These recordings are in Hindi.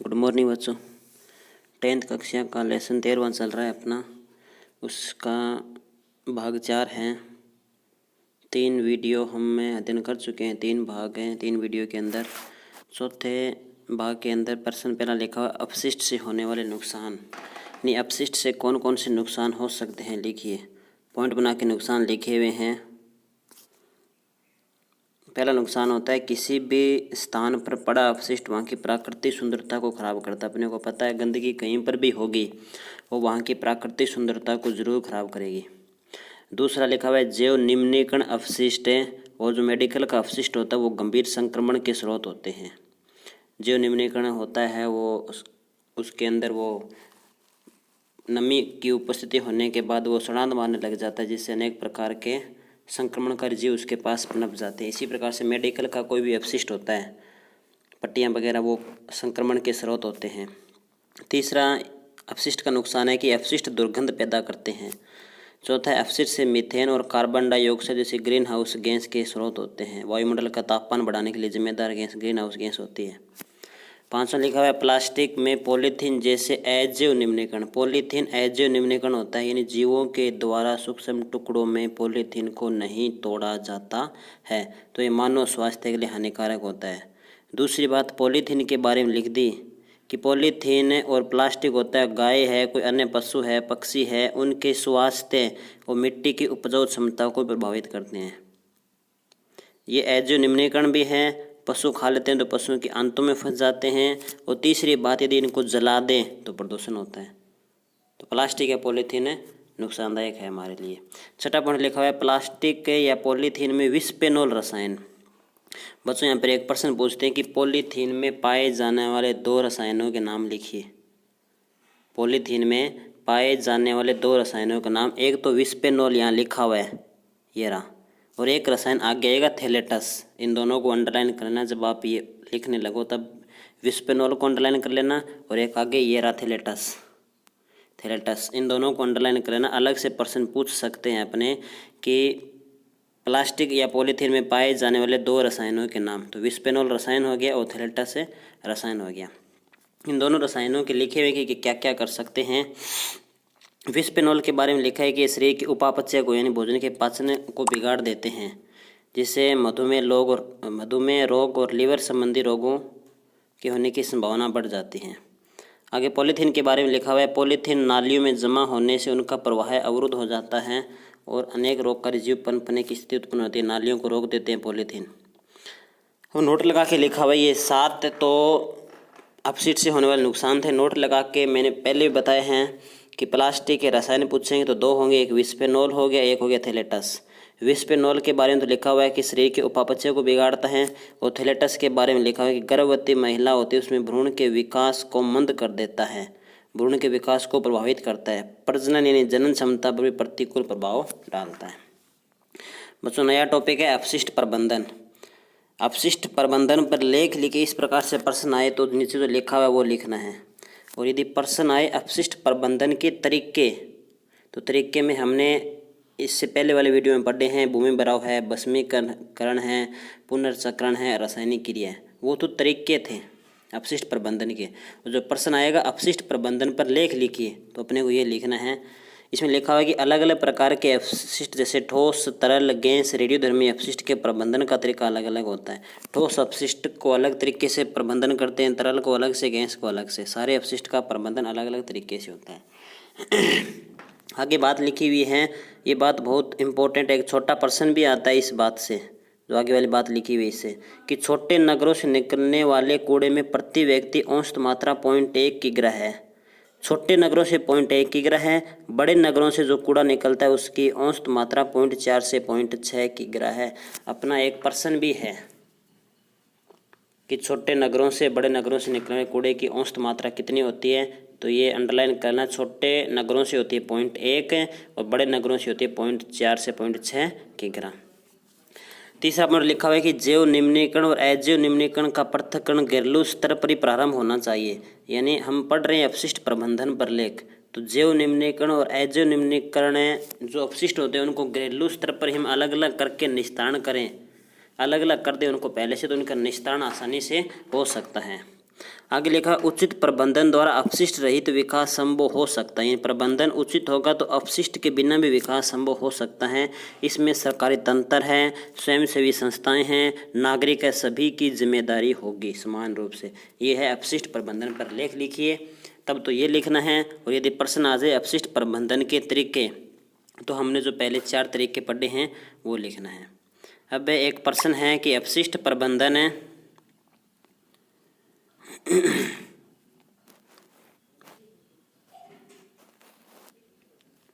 गुड मॉर्निंग बच्चों। 10th कक्षा का लेसन 13वां चल रहा है अपना। उसका भाग 4 है। 3 वीडियो हम अध्ययन कर चुके हैं। 3 भाग हैं 3 वीडियो के अंदर। चौथे भाग के अंदर प्रश्न पहला लिखा हुआ अपशिष्ट से होने वाले नुकसान, यानी अपशिष्ट से कौन कौन से नुकसान हो सकते हैं लिखिए। पॉइंट बना के नुकसान लिखे हुए हैं। पहला नुकसान होता है किसी भी स्थान पर पड़ा अपशिष्ट वहाँ की प्राकृतिक सुंदरता को खराब करता है। अपने को पता है गंदगी कहीं पर भी होगी वो वहाँ की प्राकृतिक सुंदरता को जरूर खराब करेगी। दूसरा लिखा हुआ है जैव निम्नीकरण अपशिष्ट है, और जो मेडिकल का अपशिष्ट होता है वो गंभीर संक्रमण के स्रोत होते हैं। जैव निम्नीकरण होता है वो उसके अंदर वो नमी की उपस्थिति होने के बाद वो सड़ांध मारने लग जाता है, जिससे अनेक प्रकार के संक्रमणकारी जीव उसके पास पनप जाते हैं। इसी प्रकार से मेडिकल का कोई भी अपशिष्ट होता है, पट्टियाँ वगैरह, वो संक्रमण के स्रोत होते हैं। तीसरा अपशिष्ट का नुकसान है कि अपशिष्ट दुर्गंध पैदा करते हैं। चौथा है अपशिष्ट से मीथेन और कार्बन डाइऑक्साइड जैसे ग्रीन हाउस गैस के स्रोत होते हैं। वायुमंडल का तापमान बढ़ाने के लिए जिम्मेदार गैस ग्रीन हाउस गैस होती है। 5वां लिखा हुआ है प्लास्टिक में पॉलीथीन जैसे अजैव निम्नीकरण। पॉलीथीन अजैव निम्नीकरण होता है, यानी जीवों के द्वारा सूक्ष्म टुकड़ों में पॉलीथीन को नहीं तोड़ा जाता है, तो ये मानव स्वास्थ्य के लिए हानिकारक होता है। दूसरी बात पॉलीथीन के बारे में लिख दी कि पॉलीथीन और प्लास्टिक होता है, गाय है, कोई अन्य पशु है, पक्षी है, उनके स्वास्थ्य और मिट्टी की उपजाऊ क्षमता को प्रभावित करते हैं। ये अजैव निम्नीकरण भी है। पशु खा लेते हैं तो पशुओं के आंतों में फंस जाते हैं। और तीसरी बात यदि इनको जला दें तो प्रदूषण होता है। तो प्लास्टिक या पॉलीथीन नुकसानदायक है हमारे लिए। छठा पॉइंट लिखा हुआ है प्लास्टिक या पॉलीथीन में बिस्फेनोल रसायन। बच्चों यहाँ पर एक प्रश्न पूछते हैं कि पॉलीथीन में पाए जाने वाले 2 रसायनों के नाम लिखिए। पॉलीथीन में पाए जाने वाले 2 रसायनों का नाम, एक तो बिस्फेनोल यहाँ लिखा हुआ है ये रहा, और एक रसायन आगे आएगा थैलेटस। इन दोनों को अंडरलाइन करना, जब आप ये लिखने लगो तब बिस्फेनोल को अंडरलाइन कर लेना, और एक आगे ये रहा थैलेटस। थैलेटस इन दोनों को अंडरलाइन कर लेना। अलग से प्रश्न पूछ सकते हैं अपने कि प्लास्टिक या पॉलीथीन में पाए जाने वाले 2 रसायनों के नाम, तो बिस्फेनोल रसायन हो गया और थैलेटस रसायन हो गया। इन दोनों रसायनों के लिखे हुए कि क्या क्या कर सकते हैं। बिस्फेनोल के बारे में लिखा है कि शरीर की उपापचय को यानी भोजन के पाचन को बिगाड़ देते हैं, जिससे मधुमेह रोग और लीवर संबंधी रोगों के होने की संभावना बढ़ जाती है। आगे पॉलीथीन के बारे में लिखा हुआ है पॉलीथीन नालियों में जमा होने से उनका प्रवाह अवरुद्ध हो जाता है और अनेक रोगकारी जीव पनपने की स्थिति उत्पन्न होती है। नालियों को रोक देते हैं पॉलीथीन। और नोट लगा के लिखा हुआ है ये 7 तो अपशिष्ट से होने वाले नुकसान थे। नोट लगा के मैंने पहले भी बताए हैं कि प्लास्टिक के रसायन पूछेंगे तो 2 होंगे, एक बिस्फेनोल हो गया, एक हो गया थैलेटस। बिस्फेनोल के बारे में तो लिखा हुआ है कि शरीर के उपापचय को बिगाड़ता है, और थैलेटस के बारे में लिखा हुआ है कि गर्भवती महिला होती है उसमें भ्रूण के विकास को मंद कर देता है, भ्रूण के विकास को प्रभावित करता है, प्रजनन यानी जनन क्षमता पर भी प्रतिकूल प्रभाव डालता है। बच्चों नया टॉपिक है अपशिष्ट प्रबंधन। अपशिष्ट प्रबंधन पर लेख लिखे। इस प्रकार से प्रश्न आए तो नीचे जो लिखा हुआ है वो लिखना है। और यदि प्रश्न आए अपशिष्ट प्रबंधन के तरीके, तो तरीके में हमने इससे पहले वाले वीडियो में पढ़े हैं। भूमि भराव है, भस्मीकरण है, पुनर्चक्रण है, रासायनिक क्रिया है, वो तो तरीके थे अपशिष्ट प्रबंधन के। और जो प्रश्न आएगा अपशिष्ट प्रबंधन पर लेख लिखिए, तो अपने को ये लिखना है। इसमें लिखा हुआ है कि अलग अलग प्रकार के अपशिष्ट जैसे ठोस, तरल, गैस, रेडियोधर्मी अपशिष्ट के प्रबंधन का तरीका अलग अलग होता है। ठोस अपशिष्ट को अलग तरीके से प्रबंधन करते हैं, तरल को अलग से, गैस को अलग से। सारे अपशिष्ट का प्रबंधन अलग अलग तरीके से होता है। आगे बात लिखी हुई है, ये बात बहुत इंपॉर्टेंट है। एक छोटा प्रश्न भी आता है इस बात से, जो आगे वाली बात लिखी हुई इससे, कि छोटे नगरों से निकलने वाले कूड़े में प्रति व्यक्ति औसत मात्रा 0.1 किग्रा है। छोटे नगरों से 0.1 किग्रा है। बड़े नगरों से जो कूड़ा निकलता है उसकी औसत मात्रा 0.4 से 0.6 किग्रा है। अपना एक प्रश्न भी है कि छोटे नगरों से बड़े नगरों से निकलने वाले कूड़े की औसत मात्रा कितनी होती है, तो ये अंडरलाइन करना। छोटे नगरों से होती है 0.1 और बड़े नगरों से होती है 0.4 से 0.6 किग्रा। तीसरा पॉइंट लिखा हुआ है कि जैव निम्नीकरण और अजैव निम्नीकरण का पृथक्करण घरेलू स्तर पर ही प्रारंभ होना चाहिए। यानी हम पढ़ रहे हैं अपशिष्ट प्रबंधन पर लेख, तो जैव निम्नीकरण और अजैव निम्नीकरण जो अपशिष्ट होते हैं उनको घरेलू स्तर पर हम अलग अलग करके निस्तारण करें, अलग अलग कर दें उनको पहले से, तो उनका निस्तारण आसानी से हो सकता है। आगे लिखा उचित प्रबंधन द्वारा अपशिष्ट रहित विकास संभव हो सकता है। प्रबंधन उचित होगा तो अपशिष्ट के बिना भी विकास संभव हो सकता है। इसमें सरकारी तंत्र है, स्वयंसेवी संस्थाएं हैं, नागरिक है, सभी की जिम्मेदारी होगी समान रूप से। ये है अपशिष्ट प्रबंधन पर लेख लिखिए, तब तो ये लिखना है। और यदि प्रश्न आ जाए अपशिष्ट प्रबंधन के तरीके, तो हमने जो पहले 4 तरीके पढ़े हैं वो लिखना है। अब एक प्रश्न है कि अपशिष्ट प्रबंधन है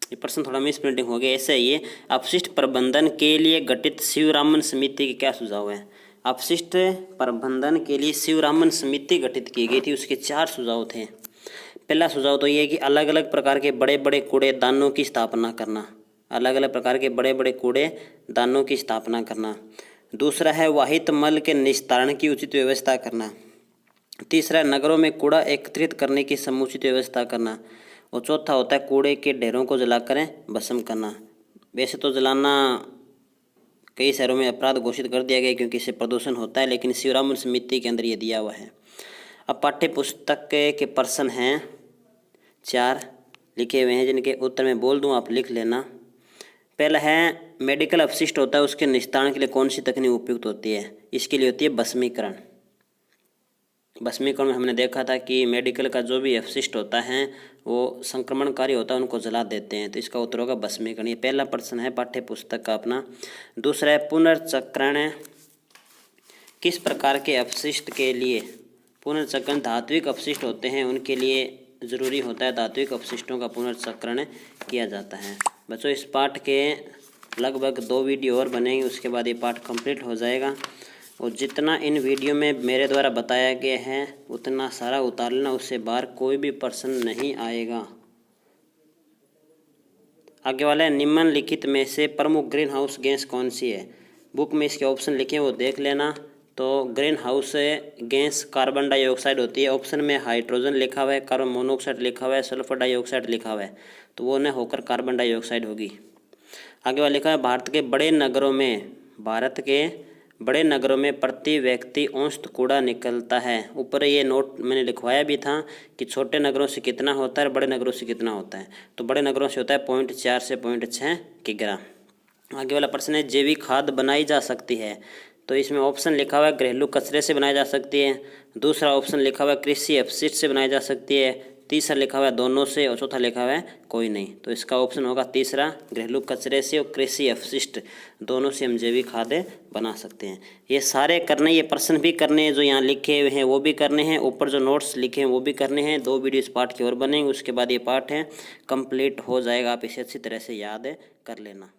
ये प्रश्न थोड़ा मिस प्रिंटिंग हो गया। ऐसे है ये, अपशिष्ट प्रबंधन के लिए गठित शिवरामन समिति के क्या सुझाव है। अपशिष्ट प्रबंधन के लिए शिवरामन समिति गठित की गई थी, उसके 4 सुझाव थे। पहला सुझाव तो ये है कि अलग अलग प्रकार के बड़े बड़े कूड़ेदानों की स्थापना करना, अलग अलग प्रकार के बड़े बड़े कूड़ेदानों की स्थापना करना। दूसरा है वाहित मल के निस्तारण की उचित व्यवस्था करना। तीसरा है नगरों में कूड़ा एकत्रित करने की समुचित व्यवस्था करना। और चौथा होता है कूड़े के ढेरों को जलाकर भस्म करना। वैसे तो जलाना कई शहरों में अपराध घोषित कर दिया गया क्योंकि इससे प्रदूषण होता है, लेकिन शिवरामन समिति के अंदर ये दिया हुआ है। अब पाठ्य पुस्तक के प्रश्न हैं 4 लिखे हुए हैं, जिनके उत्तर मैं बोल दूं, आप लिख लेना। पहला है मेडिकल अपशिष्ट होता है, उसके निस्तारण के लिए कौन सी तकनीक उपयुक्त होती है। इसके लिए होती है भस्मीकरण। भस्मीकरण में हमने देखा था कि मेडिकल का जो भी अपशिष्ट होता है वो संक्रमणकारी होता है, उनको जला देते हैं, तो इसका उत्तर होगा भस्मीकरण। ये पहला प्रश्न है पाठ्य पुस्तक का अपना। दूसरा है पुनर्चक्रण किस प्रकार के अपशिष्ट के लिए। पुनर्चक्रण धात्विक अपशिष्ट होते हैं उनके लिए ज़रूरी होता है, धात्विक अपशिष्टों का पुनर्चक्रण किया जाता है। बच्चों इस पाठ के लगभग 2 वीडियो और बनेंगे, उसके बाद ये पाठ कंप्लीट हो जाएगा। और जितना इन वीडियो में मेरे द्वारा बताया गया है उतना सारा उतार लेना, उससे बाहर कोई भी प्रश्न नहीं आएगा। आगे वाला है निम्नलिखित में से प्रमुख ग्रीन हाउस गैस कौन सी है। बुक में इसके ऑप्शन लिखे हैं वो देख लेना। तो green house gas carbon dioxide होती है। ऑप्शन में हाइड्रोजन लिखा हुआ है, कार्बन मोनोऑक्साइड लिखा हुआ है, सल्फर डाइऑक्साइड लिखा हुआ है, तो वो न होकर कार्बन डाइऑक्साइड होगी। आगे वाला लिखा है भारत के बड़े नगरों में प्रति व्यक्ति औसत कूड़ा निकलता है। ऊपर ये नोट मैंने लिखवाया भी था कि छोटे नगरों से कितना होता है और बड़े नगरों से कितना होता है। तो बड़े नगरों से होता है 0.4 से 0.6 किग्रा। आगे वाला प्रश्न है जैविक खाद बनाई जा सकती है। तो इसमें ऑप्शन लिखा हुआ है घरेलू कचरे से बनाई जा सकती है। दूसरा ऑप्शन लिखा हुआ है कृषि अपशिष्ट से बनाई जा सकती है। तीसरा लिखा हुआ है दोनों से, और चौथा लिखा हुआ है कोई नहीं। तो इसका ऑप्शन होगा तीसरा, घरेलू कचरे से और कृषि अपशिष्ट दोनों से हम जैविक खाद बना सकते हैं। ये सारे करने, ये प्रश्न भी करने हैं जो यहाँ लिखे हुए हैं वो भी करने हैं, ऊपर जो नोट्स लिखे हैं वो भी करने हैं। 2 वीडियो इस पाठ की और बनेंगे, उसके बाद ये पाठ है कंप्लीट हो जाएगा। आप इसे अच्छी तरह से याद कर लेना।